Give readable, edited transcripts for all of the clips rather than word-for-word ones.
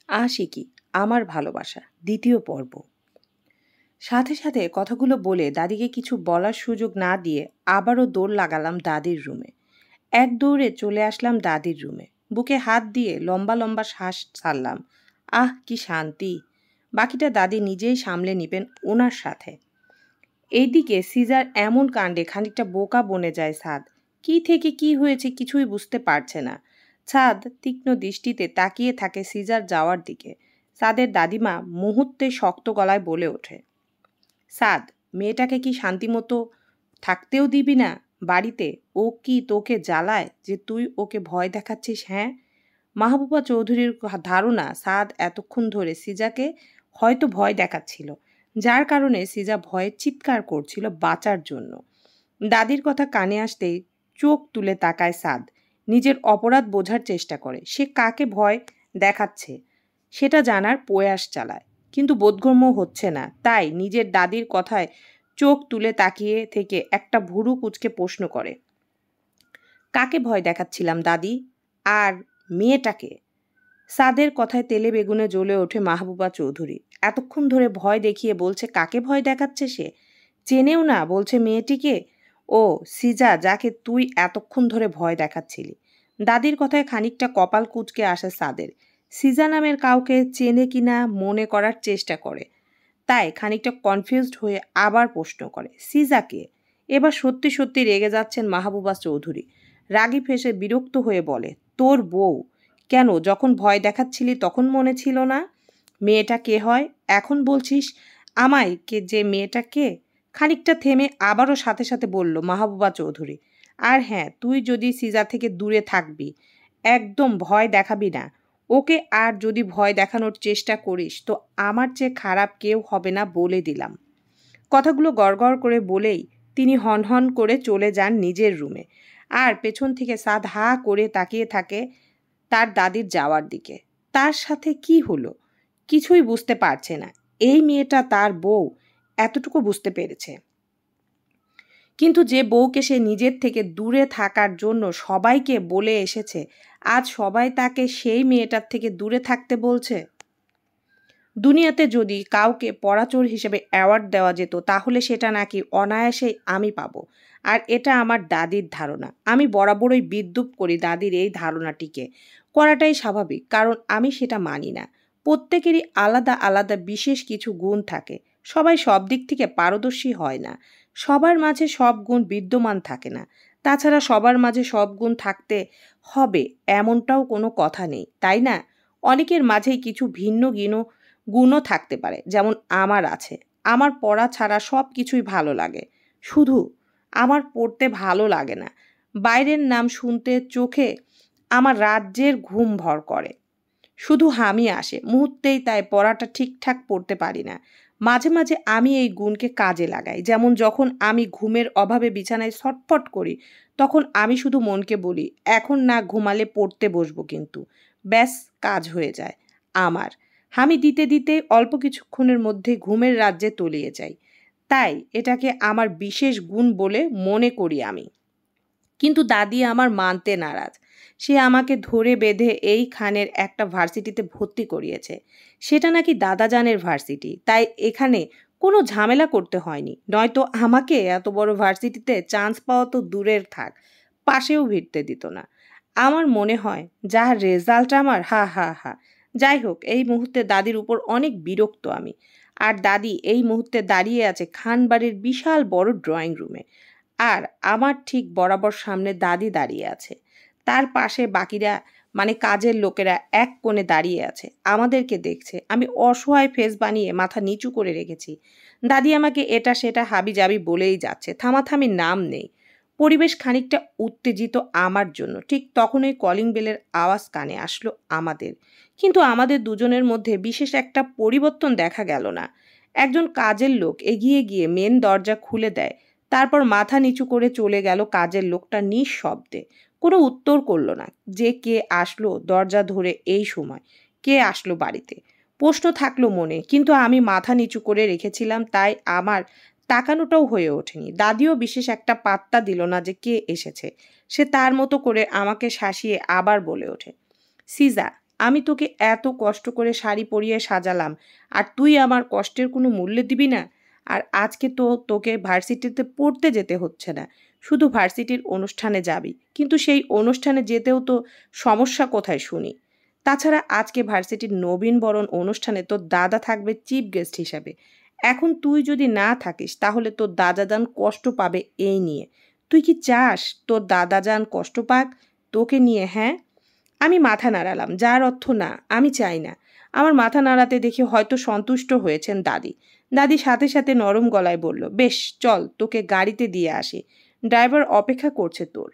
আশিকি আমার ভালোবাসা দ্বিতীয় পর্ব। সাথে সাথে কথাগুলো বলে দাদিকে কিছু বলার সুযোগ না দিয়ে আবারও দৌড় লাগালাম দাদির রুমে। এক দৌড়ে চলে আসলাম দাদির রুমে। বুকে হাত দিয়ে লম্বা লম্বা শ্বাস ছাড়লাম। আহ কি শান্তি! বাকিটা দাদি নিজেই সামলে নিবেন ওনার সাথে। এইদিকে সিজার এমন কাণ্ডে খানিকটা বোকা বনে যায় সাদ। কি থেকে কি হয়েছে কিছুই বুঝতে পারছে না। সাদ তীক্ষ্ণ দৃষ্টিতে তাকিয়ে থাকে সিজার যাওয়ার দিকে। সাদের দাদিমা মুহূর্তে শক্ত গলায় বলে ওঠে, সাদ, মেয়েটাকে কি শান্তিমতো থাকতেও দিবি না বাড়িতে? ও কি তোকে জ্বালায় যে তুই ওকে ভয় দেখাচ্ছিস? হ্যাঁ? মাহবুবা চৌধুরীর ধারণা সাদ এতক্ষণ ধরে সিজাকে হয়তো ভয় দেখাচ্ছিল, যার কারণে সিজা ভয়ে চিৎকার করছিল বাঁচার জন্য। দাদির কথা কানে আসতেই চোখ তুলে তাকায় সাদ। নিজের অপরাধ বোঝার চেষ্টা করে। সে কাকে ভয় দেখাচ্ছে সেটা জানার প্রয়াস চালায়, কিন্তু বোধগম্য হচ্ছে না। তাই নিজের দাদির কথায় চোখ তুলে তাকিয়ে থেকে একটা ভুরু কুঁচকে প্রশ্ন করে, কাকে ভয় দেখাচ্ছিলাম দাদি? আর মেয়েটাকে? সাদের কথায় তেলে বেগুনে জ্বলে ওঠে মাহবুবা চৌধুরী। এতক্ষণ ধরে ভয় দেখিয়ে বলছে কাকে ভয় দেখাচ্ছে সে? চেনেও না বলছে মেয়েটিকে। ও সিজা, যাকে তুই এতক্ষণ ধরে ভয় দেখাচ্ছিলি। দাদির কথায় খানিকটা কপাল কুঁচকে আসে সাদের। সিজা নামের কাউকে চেনে কিনা মনে করার চেষ্টা করে, তাই খানিকটা কনফিউজড হয়ে আবার প্রশ্ন করে, সিজাকে? এবার সত্যি সত্যি রেগে যাচ্ছেন মাহবুবা চৌধুরী। রাগী ফেসে বিরক্ত হয়ে বলে, তোর বউ? কেন, যখন ভয় দেখাচ্ছিলি তখন মনে ছিল না? মেয়েটা কে হয় এখন বলছিস আমায়? কে যে মেয়েটা কে? খানিকটা থেমে আবারও সাথে সাথে বলল মাহবুবা চৌধুরী, আর হ্যাঁ, তুই যদি সিজা থেকে দূরে থাকবি, একদম ভয় দেখাবি না ওকে। আর যদি ভয় দেখানোর চেষ্টা করিস তো আমার চেয়ে খারাপ কেউ হবে না বলে দিলাম। কথাগুলো গড়গড় করে বলেই তিনি হনহন করে চলে যান নিজের রুমে। আর পেছন থেকে সাদ হা করে তাকিয়ে থাকে তার দাদির যাওয়ার দিকে। তার সাথে কি হলো কিছুই বুঝতে পারছে না। এই মেয়েটা তার বউ, এতটুকু বুঝতে পেরেছে, কিন্তু যে বউকে সে নিজের থেকে দূরে থাকার জন্য সবাইকে বলে এসেছে, আজ সবাই তাকে সেই মেয়েটার থেকে দূরে থাকতে বলছে। দুনিয়াতে যদি কাউকে পরাচোর হিসেবে অ্যাওয়ার্ড দেওয়া যেত তাহলে সেটা নাকি অনায়াসেই আমি পাবো। আর এটা আমার দাদির ধারণা। আমি বরাবরই বিদ্রূপ করি দাদির এই ধারণাটিকে। করাটাই স্বাভাবিক, কারণ আমি সেটা মানি না। প্রত্যেকেরই আলাদা আলাদা বিশেষ কিছু গুণ থাকে। সবাই সব দিক থেকে পারদর্শী হয় না। সবার মাঝে সব গুণ বিদ্যমান থাকে না। তাছাড়া সবার মাঝে সব গুণ থাকতে হবে এমনটাও কোনো কথা নেই, তাই না? অনেকের মাঝেই কিছু ভিন্ন গুণও থাকতে পারে, যেমন আমার আছে। আমার পড়া ছাড়া সব কিছুই ভালো লাগে, শুধু আমার পড়তে ভালো লাগে না। বাইরের নাম শুনতে চোখে আমার রাজ্যের ঘুম ভর করে, শুধু হামি আসে মুহূর্তেই, তাই পড়াটা ঠিকঠাক পড়তে পারি না। মাঝে মাঝে আমি এই গুণকে কাজে লাগাই, যেমন যখন আমি ঘুমের অভাবে বিছানায় ছটফট করি, তখন আমি শুধু মনকে বলি, এখন না ঘুমালে পড়তে বসবো, কিন্তু ব্যাস, কাজ হয়ে যায় আমার। হামি দিতে দিতে অল্প কিছুক্ষণের মধ্যে ঘুমের রাজ্যে তলিয়ে যাই। তাই এটাকে আমার বিশেষ গুণ বলে মনে করি আমি। কিন্তু দাদি আমার মানতে নারাজ। সে আমাকে ধরে বেঁধে এইখানের একটা ভার্সিটিতে ভর্তি করিয়েছে। সেটা নাকি দাদাজানের ভার্সিটি, তাই এখানে কোনো ঝামেলা করতে হয়নি। নয়তো আমাকে এত বড় ভার্সিটিতে চান্স পাওয়া তো দূরের থাক, পাশেও ভিড়তে দিত না। আমার মনে হয় যা রেজাল্ট আমার, হা হা হা। যাই হোক, এই মুহূর্তে দাদির উপর অনেক বিরক্ত আমি। আর দাদি এই মুহূর্তে দাঁড়িয়ে আছে খানবাড়ির বিশাল বড় ড্রয়িং রুমে। আর আমার ঠিক বরাবর সামনে দাদি দাঁড়িয়ে আছে। তার পাশে বাকিরা, মানে কাজের লোকেরা এক কোণে দাঁড়িয়ে আছে, আমাদেরকে দেখছে। আমি অসহায় ফেস বানিয়ে মাথা নিচু করে রেখেছি। দাদি আমাকে এটা সেটা হাবিজাবি বলেই যাচ্ছে, থামাথামির নাম নেই। পরিবেশ খানিকটা উত্তেজিত আমার জন্য। ঠিক তখনই কলিং বেলের আওয়াজ কানে আসলো আমাদের। কিন্তু আমাদের দুজনের মধ্যে বিশেষ একটা পরিবর্তন দেখা গেল না। একজন কাজের লোক এগিয়ে গিয়ে মেন দরজা খুলে দেয়। তারপর মাথা নিচু করে চলে গেল কাজের লোকটা নিঃশব্দে। কোনো উত্তর করল না যে কে আসলো দরজা ধরে এই সময়, কে আসলো বাড়িতে। প্রশ্ন থাকলো মনে, কিন্তু আমি মাথা নিচু করে রেখেছিলাম, তাই আমার তাকানোটাও হয়ে ওঠেনি। দাদিও বিশেষ একটা পাত্তা দিল না যে কে এসেছে। সে তার মতো করে আমাকে শাসিয়ে আবার বলে ওঠে, সিজা, আমি তোকে এত কষ্ট করে শাড়ি পরিয়ে সাজালাম, আর তুই আমার কষ্টের কোনো মূল্য দিবি না? আর আজকে তো তোকে ভার্সিটিতে পড়তে যেতে হচ্ছে না, শুধু ভার্সিটির অনুষ্ঠানে যাবি, কিন্তু সেই অনুষ্ঠানে যেতেও তো সমস্যা কোথায় শুনি? তাছাড়া আজকে ভার্সিটির নবীনবরণ অনুষ্ঠানে তোর দাদা থাকবে চিফ গেস্ট হিসাবে। এখন তুই যদি না থাকিস তাহলে তোর দাদাজান কষ্ট পাবে এই নিয়ে। তুই কি চাস তোর দাদাজান কষ্ট পাক তোকে নিয়ে? হ্যাঁ? আমি মাথা নাড়ালাম, যার অর্থ না, আমি চাই না। আমার মাথা নাড়াতে দেখে হয়তো সন্তুষ্ট হয়েছেন দাদি। দাদি সাথে সাথে নরম গলায় বলল, বেশ চল, তোকে গাড়িতে দিয়ে আসি, ড্রাইভার অপেক্ষা করছে তোর।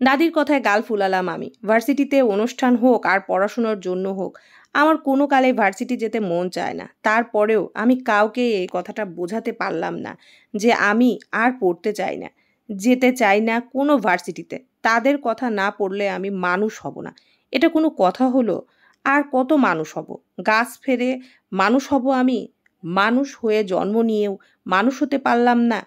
দাদির কথায় গাল ফুলালাম আমি। ভার্সিটিতে অনুষ্ঠান হোক আর পড়াশোনার জন্য হোক, আমার কোনো কালে ভার্সিটি যেতে মন চায় না। তারপরেও আমি কাউকে এই কথাটা বোঝাতে পারলাম না যে আমি আর পড়তে চাই না, যেতে চাই না কোনো ভার্সিটিতে। তাদের কথা না পড়লে আমি মানুষ হব না, এটা কোনো কথা হলো? আর কত মানুষ হব? গাছ ফেরে মানুষ হব আমি? মানুষ হয়ে জন্ম নিয়েও মানুষ হতে পারলাম না।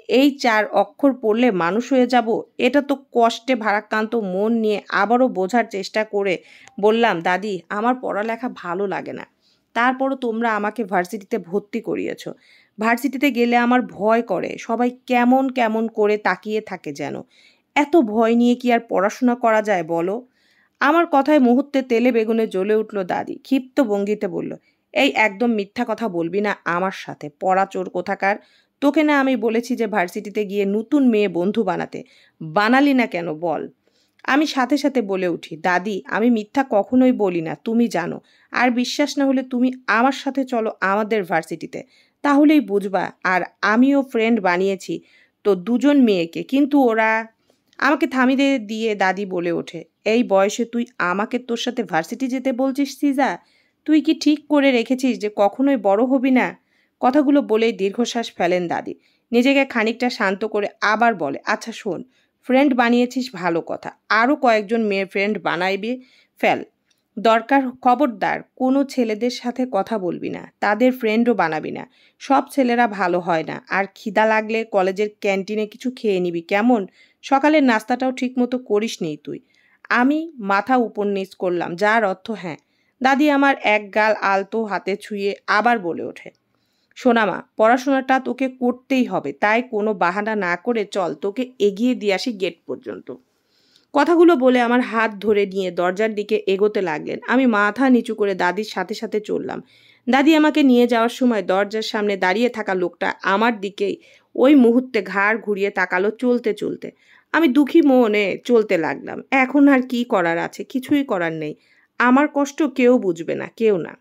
এই ৪ অক্ষর পড়লে মানুষ হয়ে যাব, এটা তো কষ্টে ভারাক্রান্ত মন নিয়ে আবারও বোঝার চেষ্টা করে বললাম, দাদি আমার পড়ালেখা ভালো লাগে না, তারপরও তোমরা আমাকে ভার্সিটিতে ভর্তি করিয়েছ। ভার্সিটিতে গেলে আমার ভয় করে, সবাই কেমন কেমন করে তাকিয়ে থাকে যেন। এত ভয় নিয়ে কি আর পড়াশোনা করা যায় বলো? আমার কথায় মুহূর্তে তেলে বেগুনে জ্বলে উঠল দাদি। ক্ষিপ্ত ভঙ্গিতে বলল, এই একদম মিথ্যা কথা বলবি না আমার সাথে, পড়া চোর কোথাকার। তোকে না আমি বলেছি যে ভার্সিটিতে গিয়ে নতুন মেয়ে বন্ধু বানাতে, বানালি না কেন বল? আমি সাথে সাথে বলে উঠি, দাদি আমি মিথ্যা কখনোই বলি না, তুমি জানো। আর বিশ্বাস না হলে তুমি আমার সাথে চলো আমাদের ভার্সিটিতে, তাহলেই বুঝবা। আর আমিও ফ্রেন্ড বানিয়েছি তো ২ জন মেয়েকে, কিন্তু ওরা। আমাকে থামিয়ে দিয়ে দাদি বলে ওঠে, এই বয়সে তুই আমাকে তোর সাথে ভার্সিটি যেতে বলছিস সিজা? তুই কি ঠিক করে রেখেছিস যে কখনোই বড় হবি না? কথাগুলো বলেই দীর্ঘশ্বাস ফেলেন দাদি। নিজেকে খানিকটা শান্ত করে আবার বলে, আচ্ছা শোন, ফ্রেন্ড বানিয়েছিস ভালো কথা, আরও কয়েকজন মেয়ের ফ্রেন্ড বানাইবি, ফেল। দরকার খবরদার কোনো ছেলেদের সাথে কথা বলবি না, তাদের ফ্রেন্ডও বানাবি না। সব ছেলেরা ভালো হয় না। আর খিদা লাগলে কলেজের ক্যান্টিনে কিছু খেয়ে নিবি, কেমন? সকালের নাস্তাটাও ঠিকমতো করিস নি তুই। আমি মাথা উপর নিচ করলাম, যার অর্থ হ্যাঁ। দাদি আমার এক গাল আলতো হাতে ছুঁয়ে আবার বলে ওঠে, সোনামা পড়াশোনাটা তোকে করতেই হবে, তাই কোনো বাহানা না করে চল, তোকে এগিয়ে দিয়ে আসি গেট পর্যন্ত। কথাগুলো বলে আমার হাত ধরে নিয়ে দরজার দিকে এগোতে লাগলেন। আমি মাথা নিচু করে দাদির সাথে সাথে চললাম। দাদি আমাকে নিয়ে যাওয়ার সময় দরজার সামনে দাঁড়িয়ে থাকা লোকটা আমার দিকেই ওই মুহূর্তে ঘাড় ঘুরিয়ে তাকালো চলতে চলতে। আমি দুঃখী মনে চলতে লাগলাম। এখন আর কি করার আছে? কিছুই করার নেই। আমার কষ্ট কেউ বুঝবে না, কেউ না।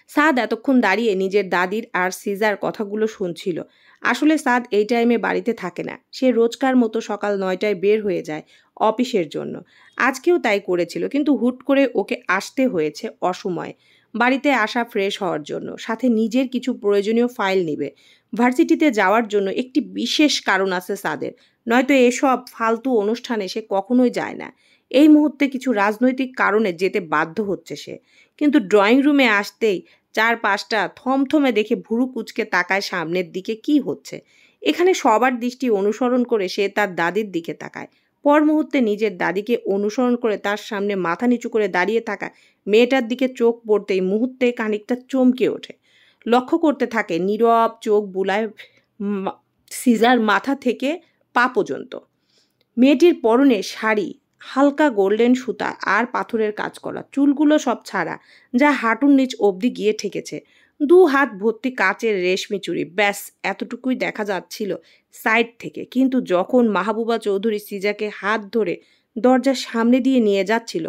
সাদ এতক্ষণ দাঁড়িয়ে নিজের দাদির আর সিজার কথাগুলো শুনছিল। আসলে সাদ এই টাইমে বাড়িতে থাকে না, সে রোজকার মতো সকাল ৯টায় বের হয়ে যায় অফিসের জন্য। আজকেও তাই করেছিল, কিন্তু হুট করে ওকে আসতে হয়েছে অসময়ে। বাড়িতে আসা ফ্রেশ হওয়ার জন্য, সাথে নিজের কিছু প্রয়োজনীয় ফাইল নিবে। ভার্সিটিতে যাওয়ার জন্য একটি বিশেষ কারণ আছে সাদের, নয়তো এসব ফালতু অনুষ্ঠানে সে কখনোই যায় না। এই মুহূর্তে কিছু রাজনৈতিক কারণে যেতে বাধ্য হচ্ছে সে। কিন্তু ড্রয়িং রুমে আসতেই ৪-৫টা থমথমে দেখে ভুরু কুঁচকে তাকায় সামনের দিকে, কি হচ্ছে। এখানে সবার দৃষ্টি অনুসরণ করে সে তার দাদির দিকে তাকায়। পর মুহূর্তে নিজের দাদিকে অনুসরণ করে তার সামনে মাথা নিচু করে দাঁড়িয়ে থাকা মেয়েটার দিকে চোখ পড়তেই মুহূর্তে খানিকটা চমকে ওঠে। লক্ষ্য করতে থাকে, নীরব চোখ বুলায় সিজার মাথা থেকে পা পর্যন্ত। মেয়েটির পরনে শাড়ি, হালকা গোল্ডেন সুতা আর পাথরের কাজ করা, চুলগুলো সব ছাড়া, যা হাঁটুর নিচ অবধি গিয়ে ঠেকেছে। ২ হাত ভর্তি কাচের রেশমি চুড়ি, ব্যাস এতটুকুই দেখা যাচ্ছিল সাইড থেকে। কিন্তু যখন মাহবুবা চৌধুরী সিজাকে হাত ধরে দরজার সামনে দিয়ে নিয়ে যাচ্ছিল,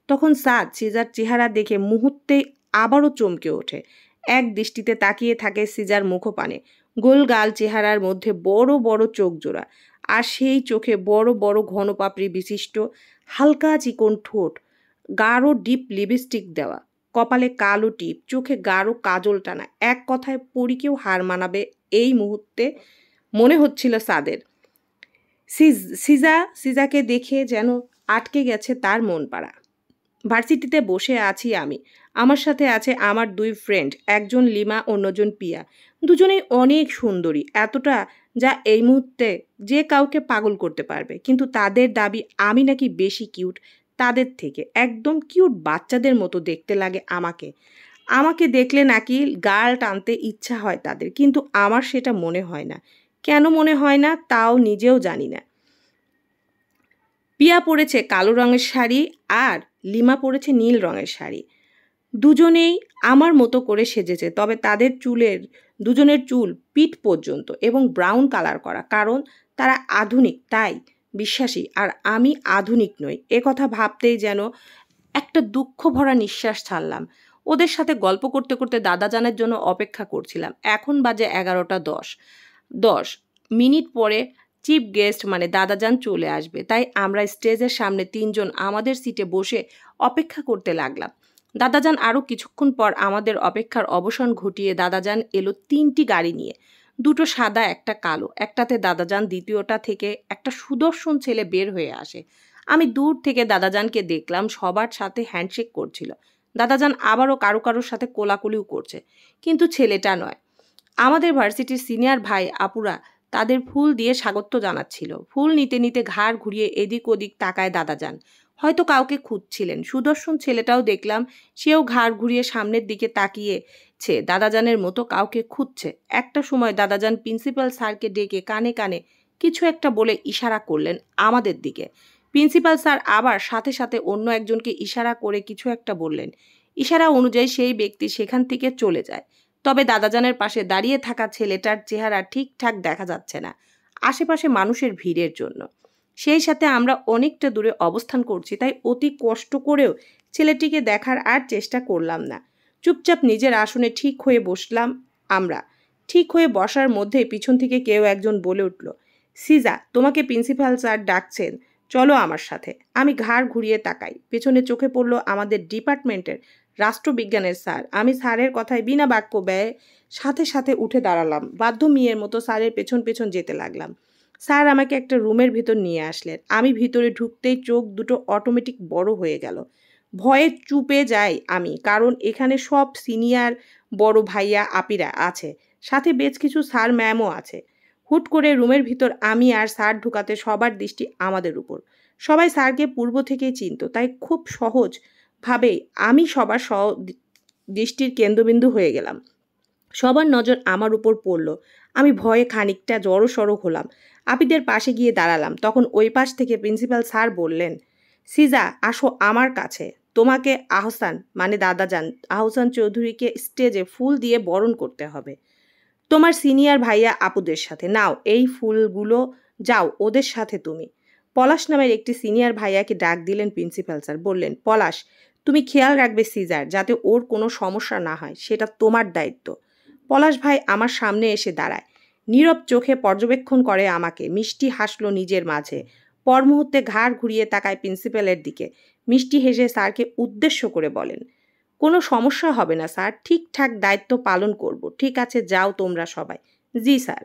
তখন সাদ সিজার চেহারা দেখে মুহূর্তেই আবারও চমকে ওঠে। এক দৃষ্টিতে তাকিয়ে থাকে সিজার মুখপানে। গোলগাল চেহারার মধ্যে বড় বড় চোখ জোড়া, আর সেই চোখে বড় বড় ঘন পাপড়ি বিশিষ্ট হালকা চিকন ঠোঁট, গাঢ় ডিপ লিপস্টিক দেওয়া, কপালে কালো টিপ, চোখে গাঢ় কাজল টানা। এক কথায় পরীকেও হার মানাবে এই মুহূর্তে মনে হচ্ছিল সাদের। সিজাকে দেখে যেন আটকে গেছে তার মন পাড়া। ভার্সিটিতে বসে আছি আমি, আমার সাথে আছে আমার ২ ফ্রেন্ড, একজন লিমা, অন্যজন পিয়া। দুজনেই অনেক সুন্দরী, এতটা যা এই মুহূর্তে যে কাউকে পাগল করতে পারবে। কিন্তু তাদের দাবি আমি নাকি বেশি কিউট, তাদের থেকে। একদম কিউট বাচ্চাদের মতো দেখতে লাগে আমাকে। আমাকে দেখলে নাকি গাল টানতে ইচ্ছা হয় তাদের, কিন্তু আমার সেটা মনে হয় না। কেন মনে হয় না তাও নিজেও জানি না। পিয়া পরেছে কালো রঙের শাড়ি আর লিমা পরেছে নীল রঙের শাড়ি। দুজনেই আমার মতো করে সেজেছে, তবে তাদের দুজনের চুল পিঠ পর্যন্ত এবং ব্রাউন কালার করা, কারণ তারা আধুনিক তাই বিশ্বাসী, আর আমি আধুনিক নই। কথা ভাবতেই যেন একটা দুঃখ ভরা নিঃশ্বাস ছাড়লাম। ওদের সাথে গল্প করতে করতে দাদাজানের জন্য অপেক্ষা করছিলাম। এখন বাজে 11:10। 10 মিনিট পরে চিফ গেস্ট মানে দাদাজান চলে আসবে, তাই আমরা স্টেজের সামনে 3 জন আমাদের সিটে বসে অপেক্ষা করতে লাগলাম। দাদাজান আরও কিছুক্ষণ পর আমাদের অপেক্ষার অবসান ঘটিয়ে দাদাজান এলো 3টি গাড়ি নিয়ে, 2টো সাদা একটা কালো। একটাতে দাদাজান, দ্বিতীয়টা থেকে একটা সুদর্শন ছেলে বের হয়ে আসে। আমি দূর থেকে দাদাজানকে দেখলাম সবার সাথে হ্যান্ডশেক করছিল। দাদাজান আবারও কারোর সাথে কোলাকুলিও করছে, কিন্তু ছেলেটা নয়। আমাদের ভার্সিটির সিনিয়র ভাই আপুরা তাদের ফুল দিয়ে স্বাগত জানাচ্ছিল। ফুল নিতে নিতে ঘাড় ঘুরিয়ে এদিক ওদিক তাকায় দাদাজান, হয়তো কাউকে খুঁজছিলেন। সুদর্শন ছেলেটাও দেখলাম সেও ঘাড় ঘুরিয়ে সামনের দিকে তাকিয়েছে, দাদাজানের মতো কাউকে খুঁজছে। একটা সময় দাদাজান প্রিন্সিপাল স্যারকে ডেকে কানে কানে কিছু একটা বলে ইশারা করলেন আমাদের দিকে। প্রিন্সিপাল স্যার আবার সাথে সাথে অন্য একজনকে ইশারা করে কিছু একটা বললেন। ইশারা অনুযায়ী সেই ব্যক্তি সেখান থেকে চলে যায়। তবে দাদাজানের পাশে দাঁড়িয়ে থাকা ছেলেটার চেহারা ঠিকঠাক দেখা যাচ্ছে না, আশেপাশে মানুষের ভিড়ের জন্য। সেই সাথে আমরা অনেকটা দূরে অবস্থান করছি, তাই অতি কষ্ট করেও ছেলেটিকে দেখার আর চেষ্টা করলাম না। চুপচাপ নিজের আসনে ঠিক হয়ে বসলাম আমরা। ঠিক হয়ে বসার মধ্যেই পিছন থেকে কেউ একজন বলে উঠল, সিজা, তোমাকে প্রিন্সিপাল স্যার ডাকছেন, চলো আমার সাথে। আমি ঘাড় ঘুরিয়ে তাকাই। পেছনে চোখে পড়ল আমাদের ডিপার্টমেন্টের রাষ্ট্রবিজ্ঞানের স্যার। আমি স্যারের কথায় বিনা বাক্য ব্যয়ে সাথে সাথে উঠে দাঁড়ালাম। বাধ্য মেয়ের মতো স্যারের পেছন পেছন যেতে লাগলাম। স্যার আমাকে একটা রুমের ভিতর নিয়ে আসলেন। আমি ভিতরে ঢুকতেই চোখ দুটো অটোমেটিক বড় হয়ে গেল। ভয়ে চুপে যাই আমি, কারণ এখানে সব সিনিয়র বড় ভাইয়া আপিরা আছে, সাথে বেশ কিছু স্যার ম্যামও আছে। হুট করে রুমের ভিতর আমি আর স্যার ঢুকাতে সবার দৃষ্টি আমাদের উপর। সবাই স্যারকে পূর্ব থেকেই চিনত, তাই খুব সহজভাবেই আমি সবার দৃষ্টির কেন্দ্রবিন্দু হয়ে গেলাম। সবার নজর আমার উপর পড়ল। আমি ভয়ে খানিকটা জড়সড় হলাম। আপিদের পাশে গিয়ে দাঁড়ালাম। তখন ওই পাশ থেকে প্রিন্সিপাল স্যার বললেন, সিজা, আসো আমার কাছে। তোমাকে আহসান মানে দাদাজান আহসান চৌধুরীকে স্টেজে ফুল দিয়ে বরণ করতে হবে তোমার সিনিয়র ভাইয়া আপুদের সাথে। নাও এই ফুলগুলো, যাও ওদের সাথে তুমি। পলাশ নামের একটি সিনিয়র ভাইয়াকে ডাক দিলেন প্রিন্সিপাল স্যার। বললেন, পলাশ, তুমি খেয়াল রাখবে সিজার যাতে ওর কোনো সমস্যা না হয়, সেটা তোমার দায়িত্ব। পলাশ ভাই আমার সামনে এসে দাঁড়ায়, নীরব চোখে পর্যবেক্ষণ করে আমাকে। মিষ্টি হাসলো নিজের মাঝে। পর মুহূর্তে ঘাড় ঘুরিয়ে তাকায় প্রিন্সিপালের দিকে। মিষ্টি হেসে স্যারকে উদ্দেশ্য করে বলেন, কোনো সমস্যা হবে না স্যার, ঠিকঠাক দায়িত্ব পালন করব। ঠিক আছে, যাও তোমরা সবাই। জি স্যার।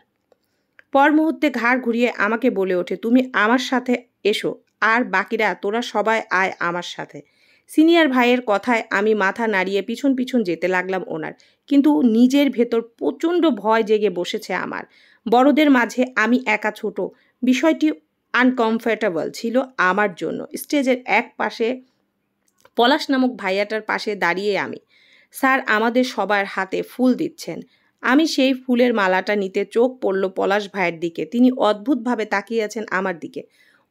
পর মুহূর্তে ঘাড় ঘুরিয়ে আমাকে বলে ওঠে, তুমি আমার সাথে এসো, আর বাকিরা তোরা সবাই আয় আমার সাথে। সিনিয়র ভাইয়ের কথায় আমি মাথা নাড়িয়ে পিছন পিছন যেতে লাগলাম ওনার, কিন্তু নিজের ভেতর প্রচণ্ড ভয় জেগে বসেছে আমার। বড়দের মাঝে আমি একা ছোট, বিষয়টি আনকমফর্টেবল ছিল আমার জন্য। স্টেজের এক পাশে পলাশ নামক ভাইয়াটার পাশে দাঁড়িয়ে আমি। স্যার আমাদের সবার হাতে ফুল দিচ্ছেন। আমি সেই ফুলের মালাটা নিতে চোখ পড়ল পলাশ ভাইয়ের দিকে। তিনি অদ্ভুতভাবে তাকিয়ে আছেন আমার দিকে।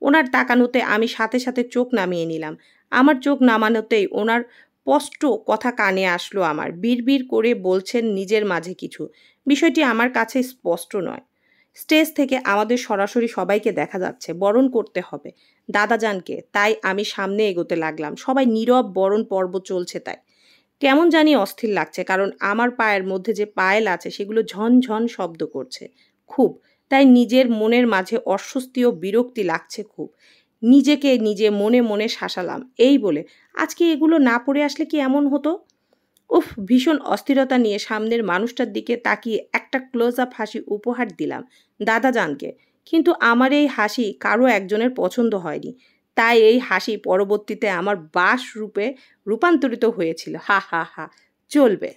ওনার তাকানোতে আমি সাথে সাথে চোখ নামিয়ে নিলাম। আমার চোখ নামানোতেই ওনার স্পষ্ট কথা কানে আসলো আমার। বিড়বিড় করে বলছেন নিজের মাঝে কিছু। বিষয়টি আমার কাছে স্পষ্ট নয়। স্টেজ থেকে আমাদের সরাসরি সবাইকে দেখা যাচ্ছে। বরণ করতে হবে দাদাজানকে, তাই আমি সামনে এগোতে লাগলাম। সবাই নীরব, বরণ পর্ব চলছে তাই। কেমন জানি অস্থির লাগছে, কারণ আমার পায়ের মধ্যে যে পায়েল আছে সেগুলো ঝনঝন শব্দ করছে খুব, তাই নিজের মনের মাঝে অস্বস্তি ও বিরক্তি লাগছে খুব। নিজেকে নিজে মনে মনে শাসালাম, এই বলে, আজকে এগুলো না পড়ে আসলে কি এমন হতো? উফ, ভীষণ অস্থিরতা নিয়ে সামনের মানুষটার দিকে তাকিয়ে একটা ক্লোজ আপ হাসি উপহার দিলাম দাদাজানকে। কিন্তু আমার এই হাসি কারো একজনের পছন্দ হয়নি, তাই এই হাসি পরবর্তীতে আমার বাস রূপে রূপান্তরিত হয়েছিল। হা হা হা, চলবে।